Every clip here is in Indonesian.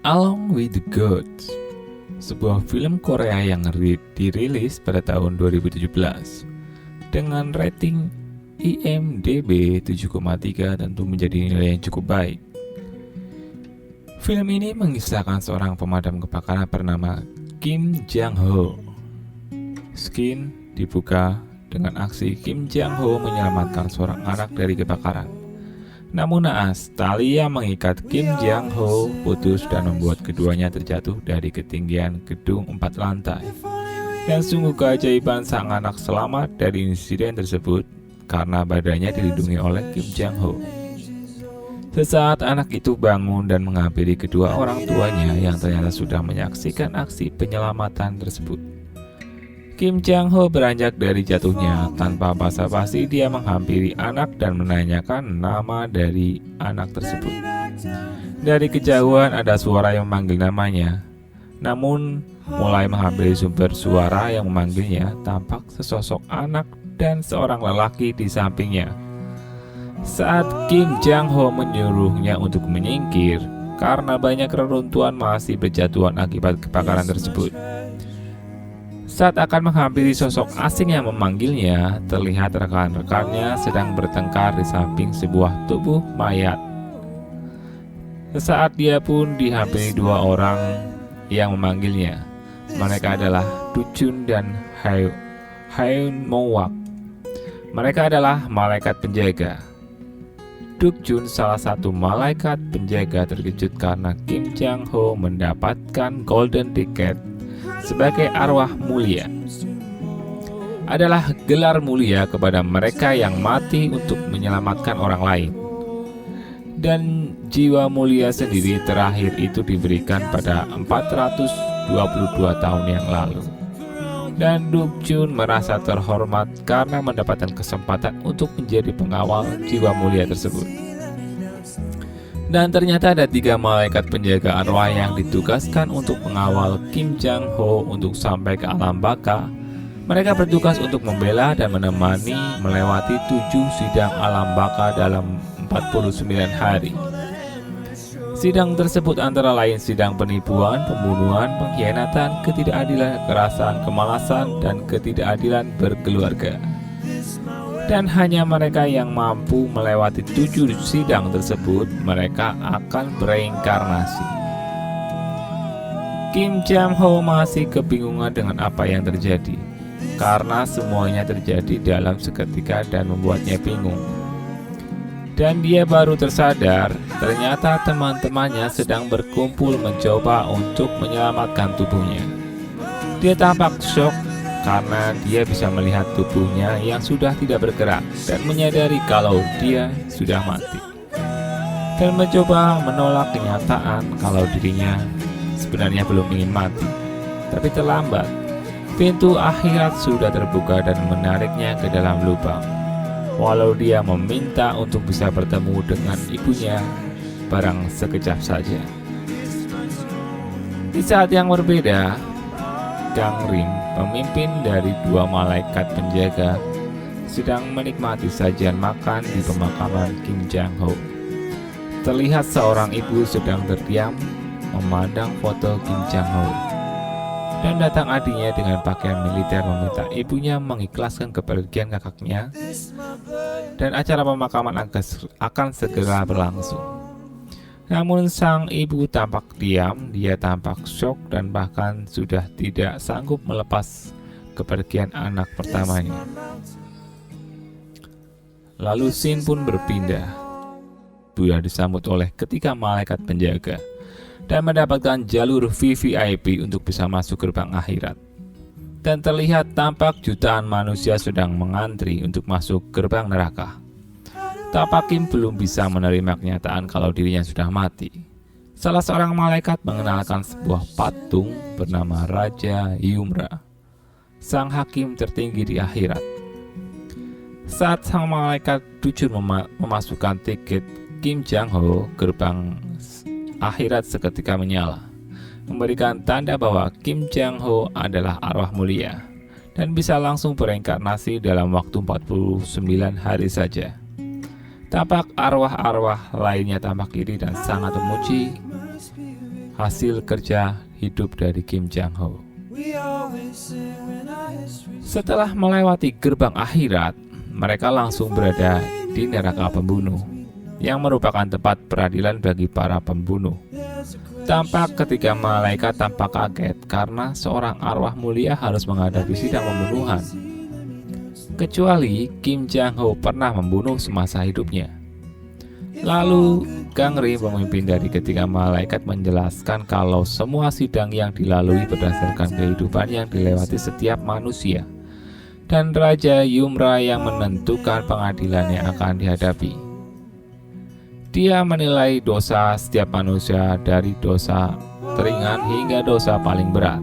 Along with the Gods, sebuah film Korea yang dirilis pada tahun 2017 dengan rating IMDb 7,3 tentu menjadi nilai yang cukup baik. Film ini mengisahkan seorang pemadam kebakaran bernama Kim Jang-ho. Skin dibuka dengan aksi Kim Jang-ho menyelamatkan seorang anak dari kebakaran. Namun naas, tali yang mengikat Kim Jang-ho putus dan membuat keduanya terjatuh dari ketinggian gedung 4 lantai. Dan sungguh keajaiban sang anak selamat dari insiden tersebut karena badannya dilindungi oleh Kim Jang-ho. Sesaat anak itu bangun dan menghampiri kedua orang tuanya yang ternyata sudah menyaksikan aksi penyelamatan tersebut. Kim Jang-ho beranjak dari jatuhnya. Tanpa basa-basi dia menghampiri anak dan menanyakan nama dari anak tersebut. Dari kejauhan ada suara yang memanggil namanya. Namun mulai menghampiri sumber suara yang memanggilnya, tampak sesosok anak dan seorang lelaki di sampingnya. Saat Kim Jang-ho menyuruhnya untuk menyingkir karena banyak reruntuhan masih berjatuhan akibat kebakaran tersebut. Saat akan menghampiri sosok asing yang memanggilnya, terlihat rekan-rekannya sedang bertengkar di samping sebuah tubuh mayat. Sesaat dia pun dihampiri dua orang yang memanggilnya. Mereka adalah Do-jun dan Haeun Mo-wak. Mereka adalah malaikat penjaga. Do-jun, salah satu malaikat penjaga, terkejut karena Kim Jang-ho mendapatkan golden ticket sebagai arwah mulia. Adalah gelar mulia kepada mereka yang mati untuk menyelamatkan orang lain. Dan jiwa mulia sendiri terakhir itu diberikan pada 422 tahun yang lalu. Dan Do-jun merasa terhormat karena mendapatkan kesempatan untuk menjadi pengawal jiwa mulia tersebut. Dan ternyata ada 3 malaikat penjaga arwah yang ditugaskan untuk mengawal Kim Jang-ho untuk sampai ke alam baka. Mereka bertugas untuk membela dan menemani melewati 7 sidang alam baka dalam 49 hari. Sidang tersebut antara lain sidang penipuan, pembunuhan, pengkhianatan, ketidakadilan, kekerasan, kemalasan, dan ketidakadilan berkeluarga. Dan hanya mereka yang mampu melewati 7 sidang tersebut, mereka akan bereinkarnasi. Kim Jang-ho masih kebingungan dengan apa yang terjadi, karena semuanya terjadi dalam seketika dan membuatnya bingung. Dan dia baru tersadar, ternyata teman-temannya sedang berkumpul mencoba untuk menyelamatkan tubuhnya. Dia tampak syok karena dia bisa melihat tubuhnya yang sudah tidak bergerak dan menyadari kalau dia sudah mati. Dan mencoba menolak kenyataan kalau dirinya sebenarnya belum ingin mati. Tapi terlambat. Pintu akhirat sudah terbuka dan menariknya ke dalam lubang. Walau dia meminta untuk bisa bertemu dengan ibunya, barang sekejap saja. Di saat yang berbeda, Gang Rim, pemimpin dari 2 malaikat penjaga, sedang menikmati sajian makan di pemakaman Kim Jang-ho. Terlihat seorang ibu sedang terdiam memandang foto Kim Jang-ho. Dan datang adiknya dengan pakaian militer meminta ibunya mengikhlaskan kepergian kakaknya, dan acara pemakaman akan segera berlangsung. Namun sang ibu tampak diam, dia tampak syok dan bahkan sudah tidak sanggup melepas kepergian anak pertamanya. Lalu scene pun berpindah. Buya disambut oleh ketiga malaikat penjaga dan mendapatkan jalur VVIP untuk bisa masuk gerbang akhirat. Dan terlihat tampak jutaan manusia sedang mengantri untuk masuk gerbang neraka. Tapak Kim belum bisa menerima kenyataan kalau dirinya sudah mati. Salah seorang malaikat mengenalkan sebuah patung bernama Raja Yumra, sang hakim tertinggi di akhirat. Saat sang malaikat Do-jun memasukkan tiket Kim Jang-ho, gerbang akhirat seketika menyala, memberikan tanda bahwa Kim Jang-ho adalah arwah mulia dan bisa langsung bereinkarnasi dalam waktu 49 hari saja. Tampak arwah-arwah lainnya tampak iri dan sangat memuji hasil kerja hidup dari Kim Jang Ho. Setelah melewati gerbang akhirat, mereka langsung berada di neraka pembunuh, yang merupakan tempat peradilan bagi para pembunuh. Tampak ketika malaikat tampak kaget karena seorang arwah mulia harus menghadapi sidang pembunuhan. Kecuali Kim Jang Ho pernah membunuh semasa hidupnya. Lalu Kang Rim, pemimpin dari ketiga malaikat, menjelaskan kalau semua sidang yang dilalui berdasarkan kehidupan yang dilewati setiap manusia, dan Raja Yumra yang menentukan pengadilan yang akan dihadapi. Dia menilai dosa setiap manusia dari dosa teringan hingga dosa paling berat.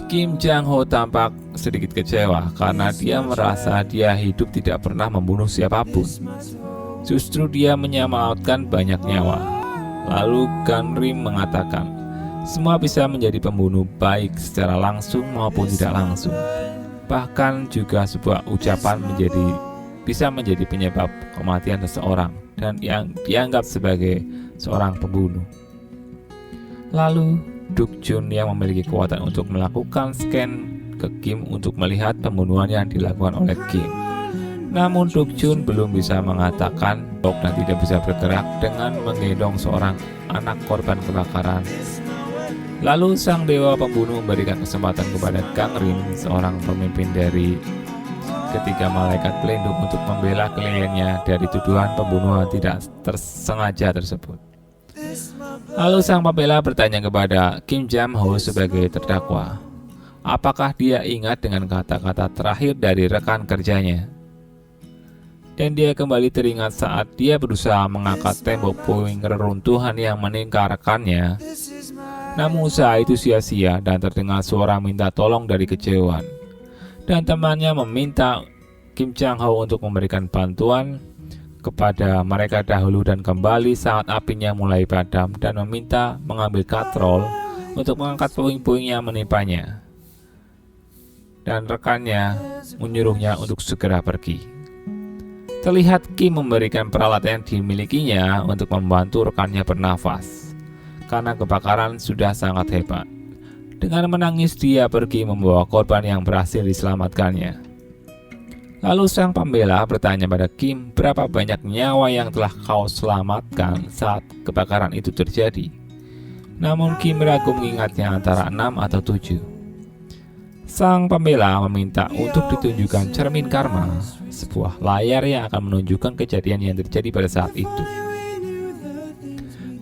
Kim Jang Ho tampak sedikit kecewa karena dia merasa dia hidup tidak pernah membunuh siapapun. Justru dia menyelamatkan banyak nyawa. Lalu Kang Rim mengatakan, semua bisa menjadi pembunuh baik secara langsung maupun tidak langsung. Bahkan juga sebuah ucapan bisa menjadi penyebab kematian seseorang dan yang dianggap sebagai seorang pembunuh. Lalu Duk Jun yang memiliki kekuatan untuk melakukan scan ke Kim untuk melihat pembunuhan yang dilakukan oleh Kim. Namun Duk Jun belum bisa mengatakan dan tidak bisa bergerak dengan menggendong seorang anak korban kebakaran. Lalu sang dewa pembunuh memberikan kesempatan kepada Kang Rim, seorang pemimpin dari ketiga malaikat pelindung, untuk membela kliennya dari tuduhan pembunuhan tidak tersengaja tersebut. Lalu sang pembela bertanya kepada Kim Jang Ho sebagai terdakwa, apakah dia ingat dengan kata-kata terakhir dari rekan kerjanya. Dan dia kembali teringat saat dia berusaha mengangkat tembok puing reruntuhan yang menimpa rekannya. Namun usaha itu sia-sia dan terdengar suara minta tolong dari kejauhan. Dan temannya meminta Kim Jang Ho untuk memberikan bantuan kepada mereka dahulu dan kembali saat apinya mulai padam, dan meminta mengambil katrol untuk mengangkat puing-puing yang menimpanya. Dan rekannya menyuruhnya untuk segera pergi. Terlihat Kim memberikan peralatan yang dimilikinya untuk membantu rekannya bernafas karena kebakaran sudah sangat hebat. Dengan menangis dia pergi membawa korban yang berhasil diselamatkannya. Lalu sang pembela bertanya pada Kim, berapa banyak nyawa yang telah kau selamatkan saat kebakaran itu terjadi. Namun Kim ragu mengingatnya antara 6 atau 7. Sang pembela meminta untuk ditunjukkan cermin karma, sebuah layar yang akan menunjukkan kejadian yang terjadi pada saat itu.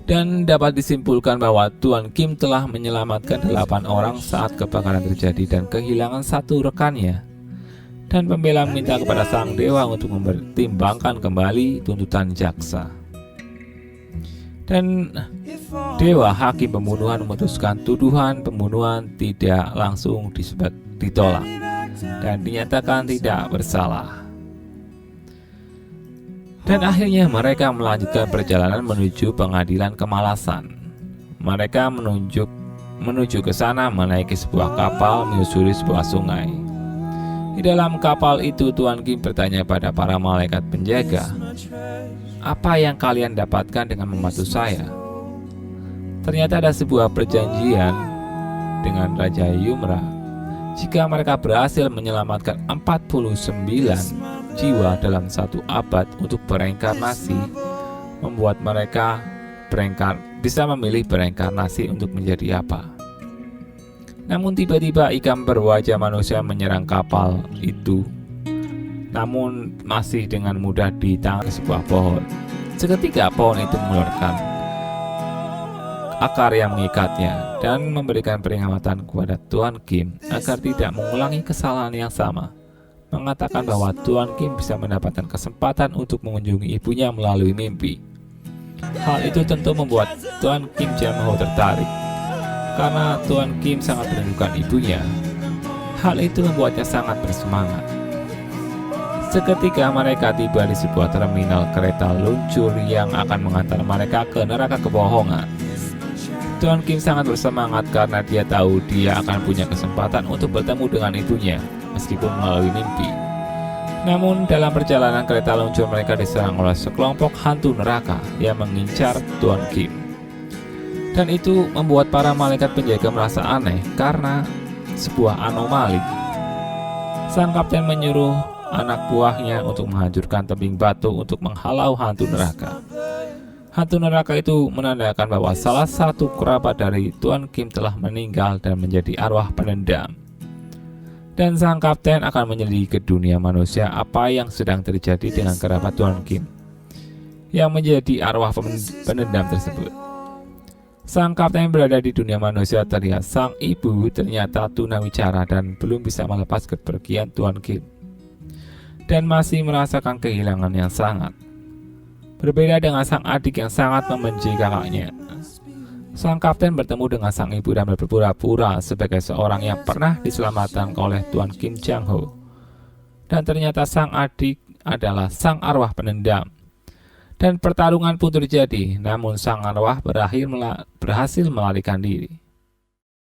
Dan dapat disimpulkan bahwa Tuan Kim telah menyelamatkan 8 orang saat kebakaran terjadi dan kehilangan 1 rekannya. Dan pembela meminta kepada sang dewa untuk mempertimbangkan kembali tuntutan jaksa. Dan dewa hakim pembunuhan memutuskan tuduhan pembunuhan tidak langsung ditolak dan dinyatakan tidak bersalah. Dan akhirnya mereka melanjutkan perjalanan menuju pengadilan kemalasan. Mereka menuju ke sana menaiki sebuah kapal menyusuri sebuah sungai. Di dalam kapal itu Tuan Kim bertanya pada para malaikat penjaga, apa yang kalian dapatkan dengan membantu saya? Ternyata ada sebuah perjanjian dengan Raja Yumra. Jika mereka berhasil menyelamatkan 49 jiwa dalam 1 abad untuk bereinkarnasi, membuat mereka bisa memilih bereinkarnasi untuk menjadi apa. Namun tiba-tiba ikan berwajah manusia menyerang kapal itu, namun masih dengan mudah ditangkap sebuah pohon. Seketika pohon itu mengeluarkan akar yang mengikatnya dan memberikan peringatan kepada Tuan Kim agar tidak mengulangi kesalahan yang sama, mengatakan bahwa Tuan Kim bisa mendapatkan kesempatan untuk mengunjungi ibunya melalui mimpi. Hal itu tentu membuat Tuan Kim Jang Ho tertarik, karena Tuan Kim sangat merindukan ibunya. Hal itu membuatnya sangat bersemangat. Seketika mereka tiba di sebuah terminal kereta luncur yang akan mengantar mereka ke neraka kebohongan. Tuan Kim sangat bersemangat karena dia tahu dia akan punya kesempatan untuk bertemu dengan ibunya, meskipun melalui mimpi. Namun dalam perjalanan kereta luncur mereka diserang oleh sekelompok hantu neraka yang mengincar Tuan Kim. Dan itu membuat para malaikat penjaga merasa aneh karena sebuah anomali. Sang kapten menyuruh anak buahnya untuk menghancurkan tebing batu untuk menghalau hantu neraka. Hantu neraka itu menandakan bahwa salah satu kerabat dari Tuan Kim telah meninggal dan menjadi arwah penendam. Dan sang kapten akan menyelidiki ke dunia manusia apa yang sedang terjadi dengan kerabat Tuan Kim yang menjadi arwah penendam tersebut. Sang kapten berada di dunia manusia, terlihat sang ibu ternyata tunawicara dan belum bisa melepas kepergian Tuan Kim dan masih merasakan kehilangan yang sangat. Berbeda dengan sang adik yang sangat membenci kakaknya, sang kapten bertemu dengan sang ibu dan berpura-pura sebagai seorang yang pernah diselamatkan oleh Tuan Kim Jang Ho. Dan ternyata sang adik adalah sang arwah penendam. Dan pertarungan pun terjadi, namun sang arwah berhasil melarikan diri.